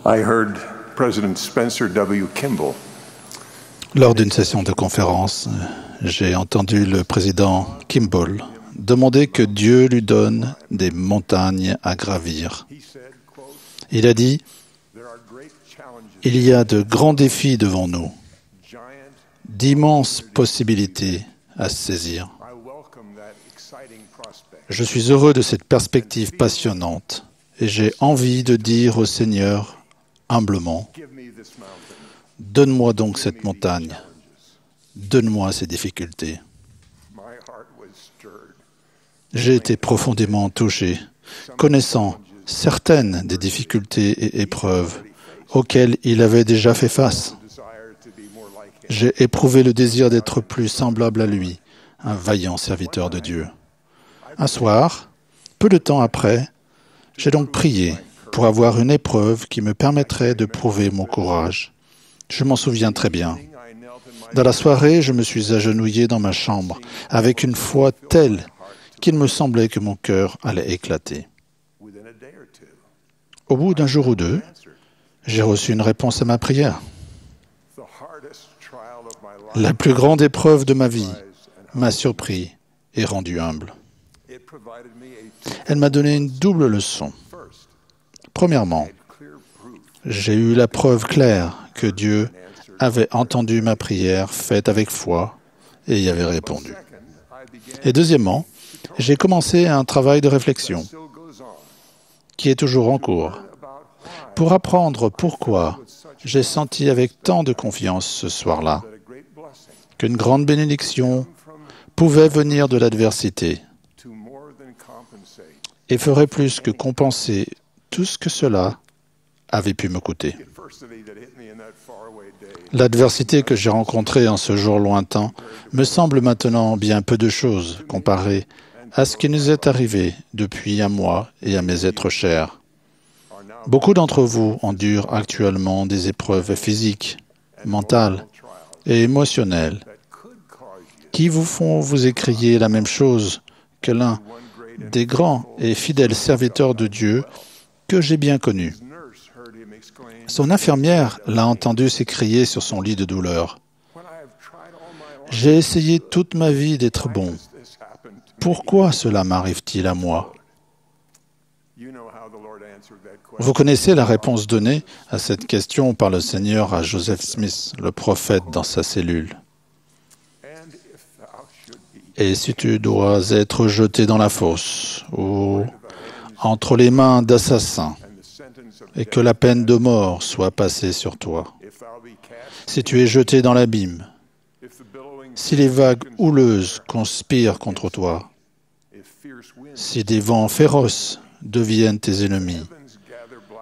I heard President Spencer W. Kimball Lors d'une session de conférence, j'ai entendu le président Kimball demander que Dieu lui donne des montagnes à gravir. Il a dit, « Il y a de grands défis devant nous, d'immenses possibilités à saisir. » Je suis heureux de cette perspective passionnante et j'ai envie de dire au Seigneur humblement, « Donne-moi donc cette montagne, donne-moi ces difficultés. » J'ai été profondément touché, connaissant certaines des difficultés et épreuves auxquelles il avait déjà fait face. J'ai éprouvé le désir d'être plus semblable à lui, un vaillant serviteur de Dieu. Un soir, peu de temps après, j'ai donc prié pour avoir une épreuve qui me permettrait de prouver mon courage. Je m'en souviens très bien. Dans la soirée, je me suis agenouillé dans ma chambre avec une foi telle qu'il me semblait que mon cœur allait éclater. Au bout d'un jour ou deux, j'ai reçu une réponse à ma prière. La plus grande épreuve de ma vie m'a surpris et rendu humble. Elle m'a donné une double leçon. Premièrement, j'ai eu la preuve claire que Dieu avait entendu ma prière faite avec foi et y avait répondu. Et deuxièmement, j'ai commencé un travail de réflexion qui est toujours en cours pour apprendre pourquoi j'ai senti avec tant de confiance ce soir-là qu'une grande bénédiction pouvait venir de l'adversité et ferait plus que compenser tout ce que cela avait pu me coûter. L'adversité que j'ai rencontrée en ce jour lointain me semble maintenant bien peu de choses comparée à ce qui nous est arrivé depuis à moi et à mes êtres chers. Beaucoup d'entre vous endurent actuellement des épreuves physiques, mentales et émotionnelles qui vous font vous écrier la même chose que l'un des grands et fidèles serviteurs de Dieu que j'ai bien connu. Son infirmière l'a entendu s'écrier sur son lit de douleur. « J'ai essayé toute ma vie d'être bon. Pourquoi cela m'arrive-t-il à moi ?» Vous connaissez la réponse donnée à cette question par le Seigneur à Joseph Smith, le prophète, dans sa cellule. « Et si tu dois être jeté dans la fosse ou entre les mains d'assassins, et que la peine de mort soit passée sur toi. Si tu es jeté dans l'abîme, si les vagues houleuses conspirent contre toi, si des vents féroces deviennent tes ennemis,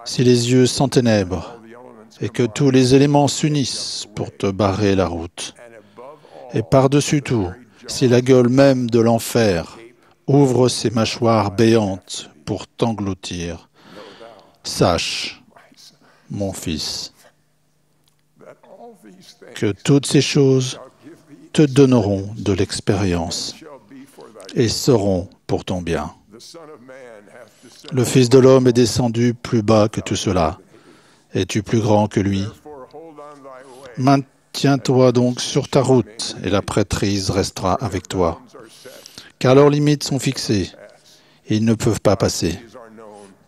si les yeux s'enténèbrent et que tous les éléments s'unissent pour te barrer la route, et par-dessus tout, si la gueule même de l'enfer ouvre ses mâchoires béantes pour t'engloutir, sache, mon fils, que toutes ces choses te donneront de l'expérience et seront pour ton bien. Le Fils de l'homme est descendu plus bas que tout cela. Es-tu plus grand que lui? Maintiens-toi donc sur ta route et la prêtrise restera avec toi. Car leurs limites sont fixées. Ils ne peuvent pas passer.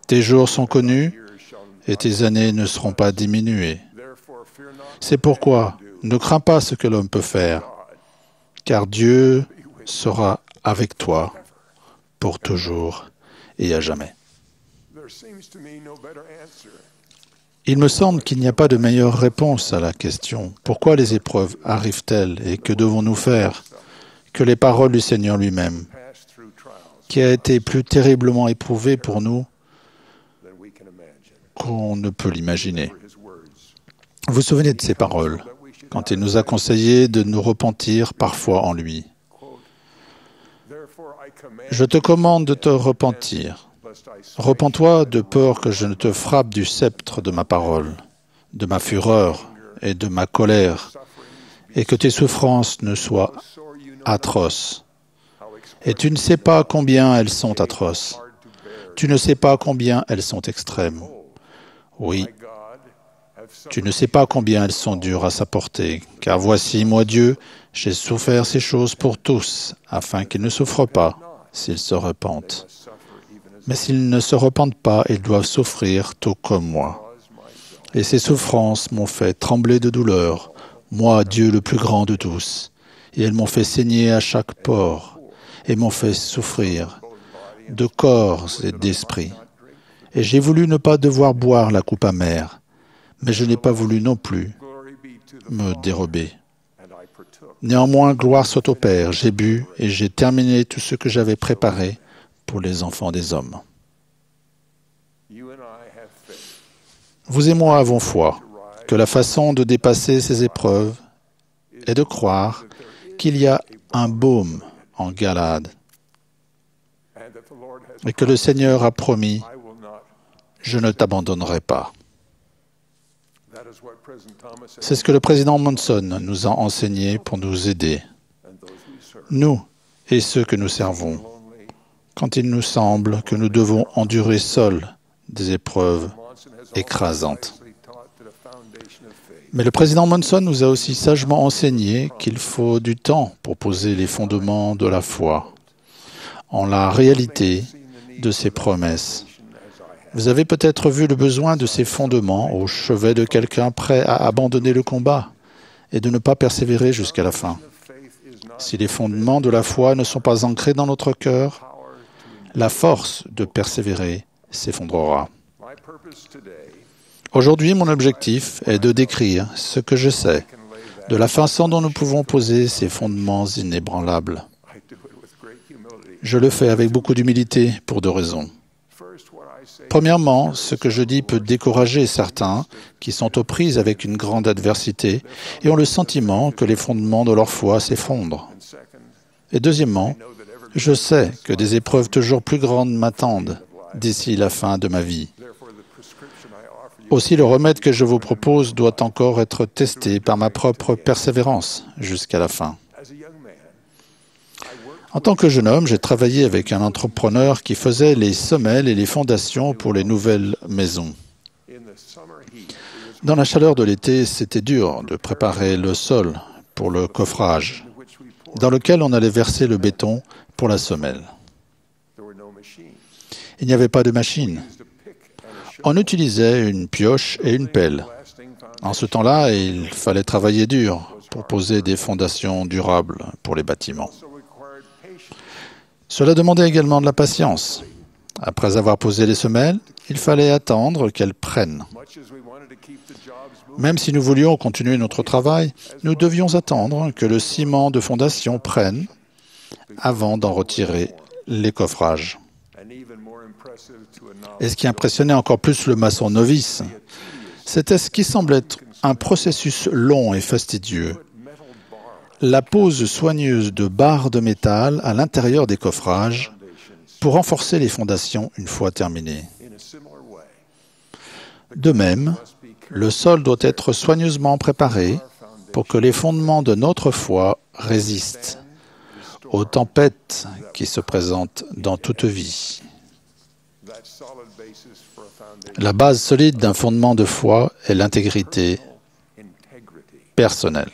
Tes jours sont connus et tes années ne seront pas diminuées. C'est pourquoi ne crains pas ce que l'homme peut faire, car Dieu sera avec toi pour toujours et à jamais. Il me semble qu'il n'y a pas de meilleure réponse à la question « Pourquoi les épreuves arrivent-elles et que devons-nous faire ?» que les paroles du Seigneur lui-même, qui a été plus terriblement éprouvé pour nous qu'on ne peut l'imaginer. Vous vous souvenez de ces paroles, quand il nous a conseillé de nous repentir parfois en lui. « Je te commande de te repentir. Repens-toi de peur que je ne te frappe du sceptre de ma parole, de ma fureur et de ma colère, et que tes souffrances ne soient atroces. Et tu ne sais pas combien elles sont atroces. Tu ne sais pas combien elles sont extrêmes. Oui, Tu ne sais pas combien elles sont dures à supporter, car voici, moi Dieu, j'ai souffert ces choses pour tous, afin qu'ils ne souffrent pas s'ils se repentent. Mais s'ils ne se repentent pas, ils doivent souffrir tout comme moi. Et ces souffrances m'ont fait trembler de douleur, moi, Dieu le plus grand de tous, et elles m'ont fait saigner à chaque pore, et m'ont fait souffrir de corps et d'esprit. Et j'ai voulu ne pas devoir boire la coupe amère, mais je n'ai pas voulu non plus me dérober. Néanmoins, gloire soit au Père, j'ai bu et j'ai terminé tout ce que j'avais préparé pour les enfants des hommes. Vous et moi avons foi que la façon de dépasser ces épreuves est de croire qu'il y a un baume en Galade et que le Seigneur a promis « Je ne t'abandonnerai pas ». C'est ce que le président Monson nous a enseigné pour nous aider, nous et ceux que nous servons, quand il nous semble que nous devons endurer seuls des épreuves écrasantes. Mais le président Monson nous a aussi sagement enseigné qu'il faut du temps pour poser les fondements de la foi, en la réalité de ses promesses. Vous avez peut-être vu le besoin de ces fondements au chevet de quelqu'un prêt à abandonner le combat et de ne pas persévérer jusqu'à la fin. Si les fondements de la foi ne sont pas ancrés dans notre cœur, la force de persévérer s'effondrera. Aujourd'hui, mon objectif est de décrire ce que je sais de la façon dont nous pouvons poser ces fondements inébranlables. Je le fais avec beaucoup d'humilité pour deux raisons. Premièrement, ce que je dis peut décourager certains qui sont aux prises avec une grande adversité et ont le sentiment que les fondements de leur foi s'effondrent. Et deuxièmement, je sais que des épreuves toujours plus grandes m'attendent d'ici la fin de ma vie. Aussi, le remède que je vous propose doit encore être testé par ma propre persévérance jusqu'à la fin. En tant que jeune homme, j'ai travaillé avec un entrepreneur qui faisait les semelles et les fondations pour les nouvelles maisons. Dans la chaleur de l'été, c'était dur de préparer le sol pour le coffrage, dans lequel on allait verser le béton pour la semelle. Il n'y avait pas de machine. On utilisait une pioche et une pelle. En ce temps-là, il fallait travailler dur pour poser des fondations durables pour les bâtiments. Cela demandait également de la patience. Après avoir posé les semelles, il fallait attendre qu'elles prennent. Même si nous voulions continuer notre travail, nous devions attendre que le ciment de fondation prenne avant d'en retirer les coffrages. Et ce qui impressionnait encore plus le maçon novice, c'était ce qui semblait être un processus long et fastidieux. La pose soigneuse de barres de métal à l'intérieur des coffrages pour renforcer les fondations une fois terminées. De même, le sol doit être soigneusement préparé pour que les fondements de notre foi résistent aux tempêtes qui se présentent dans toute vie. La base solide d'un fondement de foi est l'intégrité personnelle.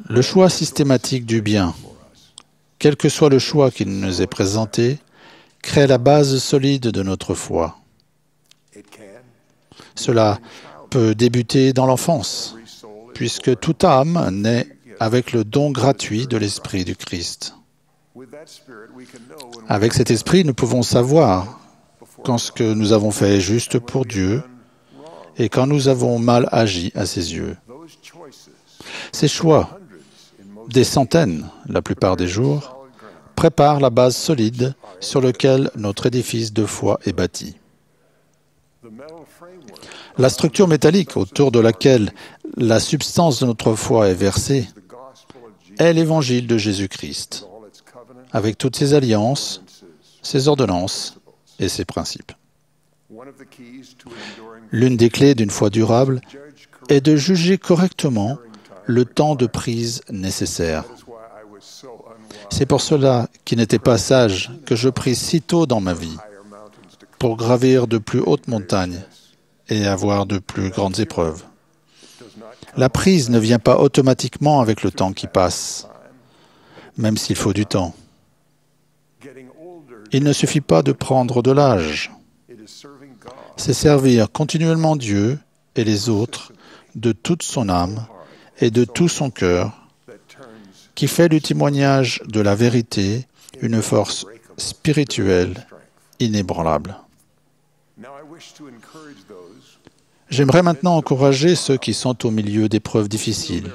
Le choix systématique du bien, quel que soit le choix qui nous est présenté, crée la base solide de notre foi. Cela peut débuter dans l'enfance, puisque toute âme naît avec le don gratuit de l'Esprit du Christ. Avec cet esprit, nous pouvons savoir quand ce que nous avons fait est juste pour Dieu et quand nous avons mal agi à ses yeux. Ces choix, des centaines la plupart des jours, préparent la base solide sur laquelle notre édifice de foi est bâti. La structure métallique autour de laquelle la substance de notre foi est versée est l'évangile de Jésus-Christ, avec toutes ses alliances, ses ordonnances et ses principes. L'une des clés d'une foi durable est de juger correctement le temps de prise nécessaire. C'est pour cela qu'il n'était pas sage que je prie si tôt dans ma vie. pour gravir de plus hautes montagnes et avoir de plus grandes épreuves. La prise ne vient pas automatiquement avec le temps qui passe, même s'il faut du temps. Il ne suffit pas de prendre de l'âge. C'est servir continuellement Dieu et les autres de toute son âme et de tout son cœur qui fait du témoignage de la vérité une force spirituelle inébranlable. J'aimerais maintenant encourager ceux qui sont au milieu d'épreuves difficiles,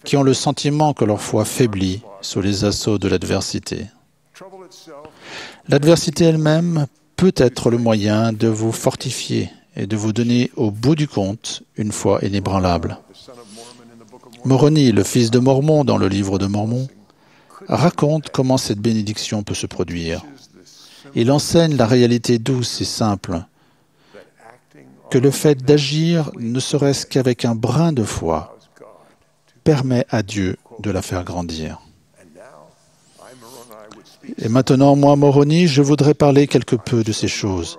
qui ont le sentiment que leur foi faiblit sous les assauts de l'adversité. L'adversité elle-même peut être le moyen de vous fortifier et de vous donner au bout du compte une foi inébranlable. Moroni, le fils de Mormon dans le livre de Mormon, raconte comment cette bénédiction peut se produire. Il enseigne la réalité douce et simple, que le fait d'agir, ne serait-ce qu'avec un brin de foi, permet à Dieu de la faire grandir. Et maintenant, moi, Moroni, je voudrais parler quelque peu de ces choses.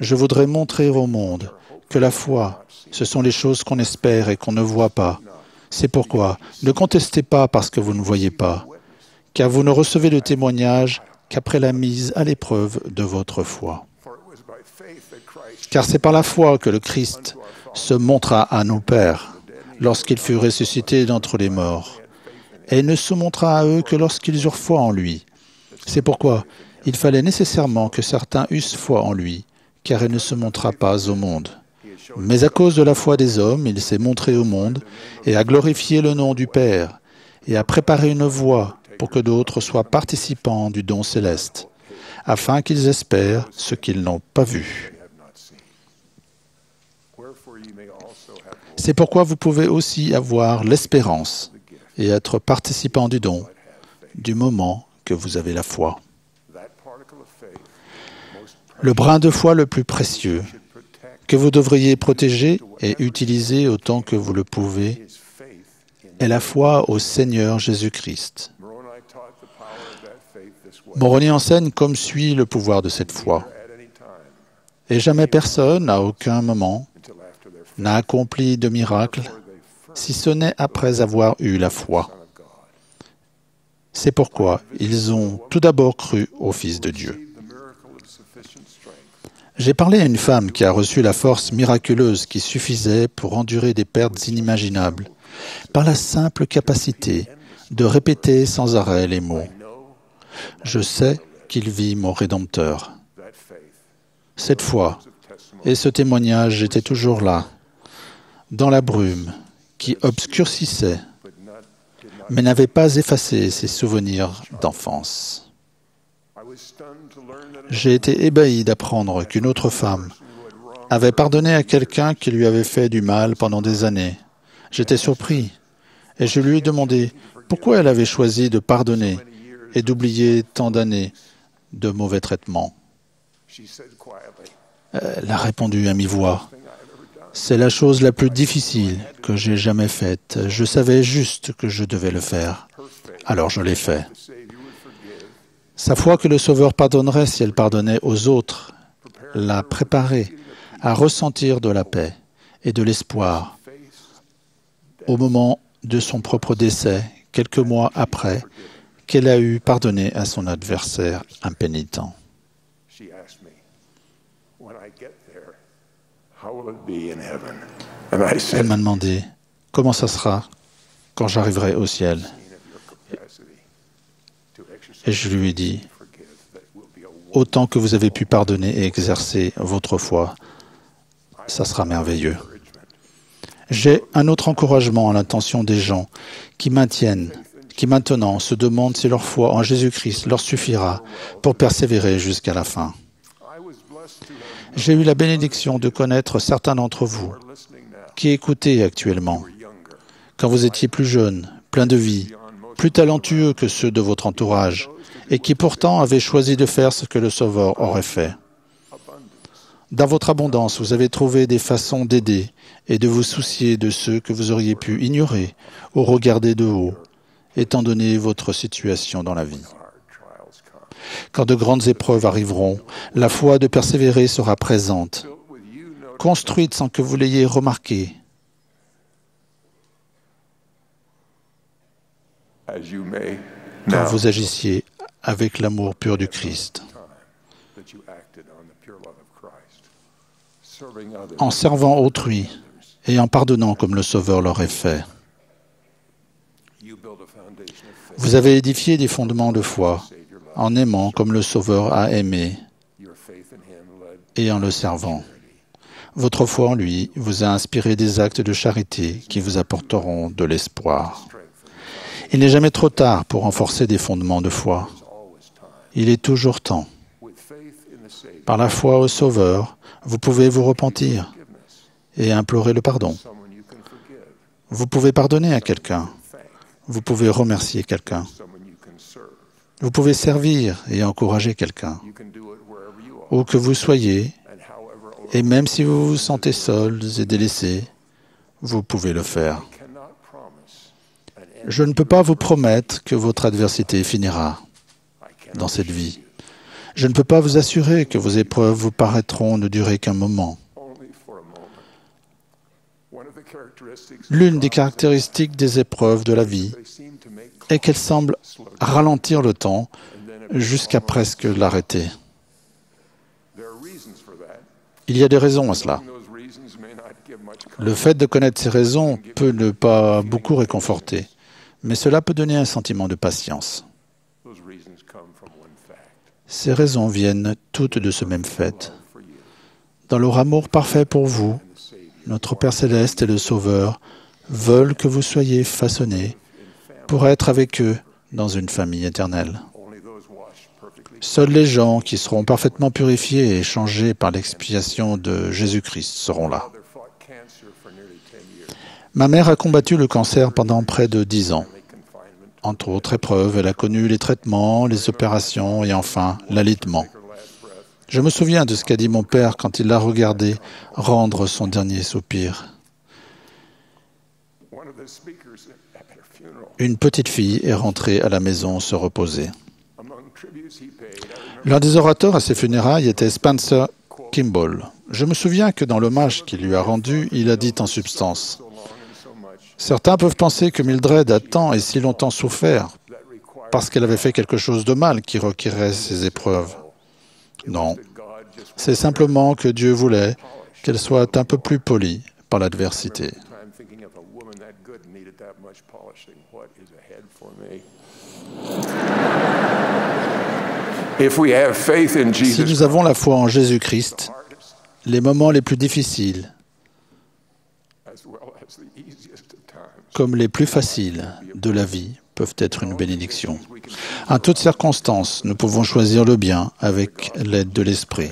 Je voudrais montrer au monde que la foi, ce sont les choses qu'on espère et qu'on ne voit pas. C'est pourquoi ne contestez pas parce que vous ne voyez pas, car vous ne recevez le témoignage qu'après la mise à l'épreuve de votre foi. Car c'est par la foi que le Christ se montra à nos pères lorsqu'il fut ressuscité d'entre les morts, et il ne se montra à eux que lorsqu'ils eurent foi en lui. C'est pourquoi il fallait nécessairement que certains eussent foi en lui, car il ne se montra pas au monde. Mais à cause de la foi des hommes, il s'est montré au monde et a glorifié le nom du Père et a préparé une voie pour que d'autres soient participants du don céleste, afin qu'ils espèrent ce qu'ils n'ont pas vu. C'est pourquoi vous pouvez aussi avoir l'espérance et être participant du don du moment que vous avez la foi. Le brin de foi le plus précieux que vous devriez protéger et utiliser autant que vous le pouvez est la foi au Seigneur Jésus-Christ. Moroni enseigne comme suit le pouvoir de cette foi. Et jamais personne, à aucun moment, n'a accompli de miracle, si ce n'est après avoir eu la foi. C'est pourquoi ils ont tout d'abord cru au Fils de Dieu. J'ai parlé à une femme qui a reçu la force miraculeuse qui suffisait pour endurer des pertes inimaginables, par la simple capacité de répéter sans arrêt les mots « Je sais qu'il vit mon Rédempteur ». Cette foi et ce témoignage étaient toujours là, dans la brume qui obscurcissait, mais n'avait pas effacé ses souvenirs d'enfance. J'ai été ébahi d'apprendre qu'une autre femme avait pardonné à quelqu'un qui lui avait fait du mal pendant des années. J'étais surpris et je lui ai demandé pourquoi elle avait choisi de pardonner et d'oublier tant d'années de mauvais traitements. Elle a répondu à mi-voix. C'est la chose la plus difficile que j'ai jamais faite. Je savais juste que je devais le faire. Alors je l'ai fait. Sa foi que le Sauveur pardonnerait si elle pardonnait aux autres l'a préparée à ressentir de la paix et de l'espoir au moment de son propre décès, quelques mois après qu'elle a eu pardonné à son adversaire impénitent. Elle m'a demandé comment ça sera quand j'arriverai au ciel. Et je lui ai dit, autant que vous avez pu pardonner et exercer votre foi, ça sera merveilleux. J'ai un autre encouragement à l'intention des gens qui maintenant se demandent si leur foi en Jésus-Christ leur suffira pour persévérer jusqu'à la fin. J'ai eu la bénédiction de connaître certains d'entre vous qui écoutez actuellement. Quand vous étiez plus jeunes, pleins de vie, plus talentueux que ceux de votre entourage, et qui pourtant avaient choisi de faire ce que le Sauveur aurait fait. Dans votre abondance, vous avez trouvé des façons d'aider et de vous soucier de ceux que vous auriez pu ignorer ou regarder de haut, étant donné votre situation dans la vie. Quand de grandes épreuves arriveront, la foi de persévérer sera présente, construite sans que vous l'ayez remarqué. Quand vous agissiez avec l'amour pur du Christ, en servant autrui et en pardonnant comme le Sauveur l'aurait fait. Vous avez édifié des fondements de foi en aimant comme le Sauveur a aimé et en le servant. Votre foi en lui vous a inspiré des actes de charité qui vous apporteront de l'espoir. Il n'est jamais trop tard pour renforcer des fondements de foi. Il est toujours temps. Par la foi au Sauveur, vous pouvez vous repentir et implorer le pardon. Vous pouvez pardonner à quelqu'un. Vous pouvez remercier quelqu'un. Vous pouvez servir et encourager quelqu'un. Où que vous soyez, et même si vous vous sentez seuls et délaissés, vous pouvez le faire. Je ne peux pas vous promettre que votre adversité finira dans cette vie. Je ne peux pas vous assurer que vos épreuves vous paraîtront ne durer qu'un moment. L'une des caractéristiques des épreuves de la vie est qu'elles semblent ralentir le temps jusqu'à presque l'arrêter. Il y a des raisons à cela. Le fait de connaître ces raisons peut ne pas beaucoup réconforter, mais cela peut donner un sentiment de patience. Ces raisons viennent toutes de ce même fait. Dans leur amour parfait pour vous, notre Père Céleste et le Sauveur veulent que vous soyez façonnés pour être avec eux dans une famille éternelle. Seuls les gens qui seront parfaitement purifiés et changés par l'expiation de Jésus-Christ seront là. Ma mère a combattu le cancer pendant près de 10 ans. Entre autres épreuves, elle a connu les traitements, les opérations et enfin l'alitement. Je me souviens de ce qu'a dit mon père quand il l'a regardé rendre son dernier soupir. Une petite fille est rentrée à la maison se reposer. L'un des orateurs à ses funérailles était Spencer Kimball. Je me souviens que dans l'hommage qu'il lui a rendu, il a dit en substance « Certains peuvent penser que Mildred a tant et si longtemps souffert parce qu'elle avait fait quelque chose de mal qui requérait ces épreuves. Non, c'est simplement que Dieu voulait qu'elle soit un peu plus polie par l'adversité. » Si nous avons la foi en Jésus-Christ, les moments les plus difficiles, comme les plus faciles de la vie, peuvent être une bénédiction. En toutes circonstances, nous pouvons choisir le bien avec l'aide de l'Esprit.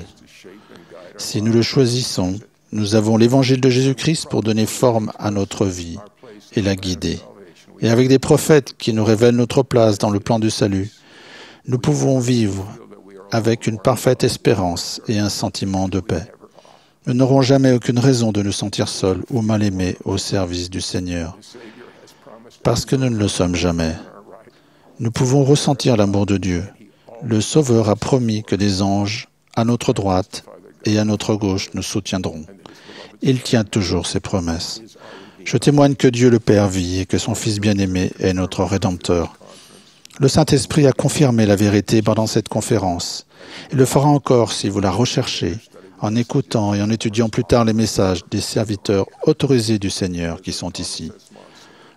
Si nous le choisissons, nous avons l'Évangile de Jésus-Christ pour donner forme à notre vie et la guider. Et avec des prophètes qui nous révèlent notre place dans le plan du salut, nous pouvons vivre avec une parfaite espérance et un sentiment de paix. Nous n'aurons jamais aucune raison de nous sentir seuls ou mal aimés au service du Seigneur, parce que nous ne le sommes jamais. Nous pouvons ressentir l'amour de Dieu. Le Sauveur a promis que des anges à notre droite et à notre gauche nous soutiendront. Il tient toujours ses promesses. Je témoigne que Dieu le Père vit et que son Fils bien-aimé est notre Rédempteur. Le Saint-Esprit a confirmé la vérité pendant cette conférence. Il le fera encore si vous la recherchez, en écoutant et en étudiant plus tard les messages des serviteurs autorisés du Seigneur qui sont ici.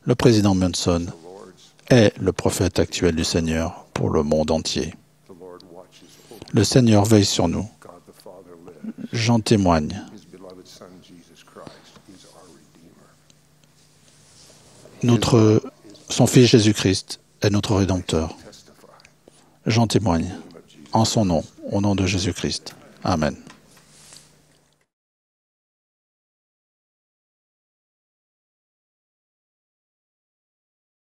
Le président Munson est le prophète actuel du Seigneur pour le monde entier. Le Seigneur veille sur nous. J'en témoigne. Son Fils Jésus-Christ est notre Rédempteur. J'en témoigne. En son nom, au nom de Jésus-Christ. Amen.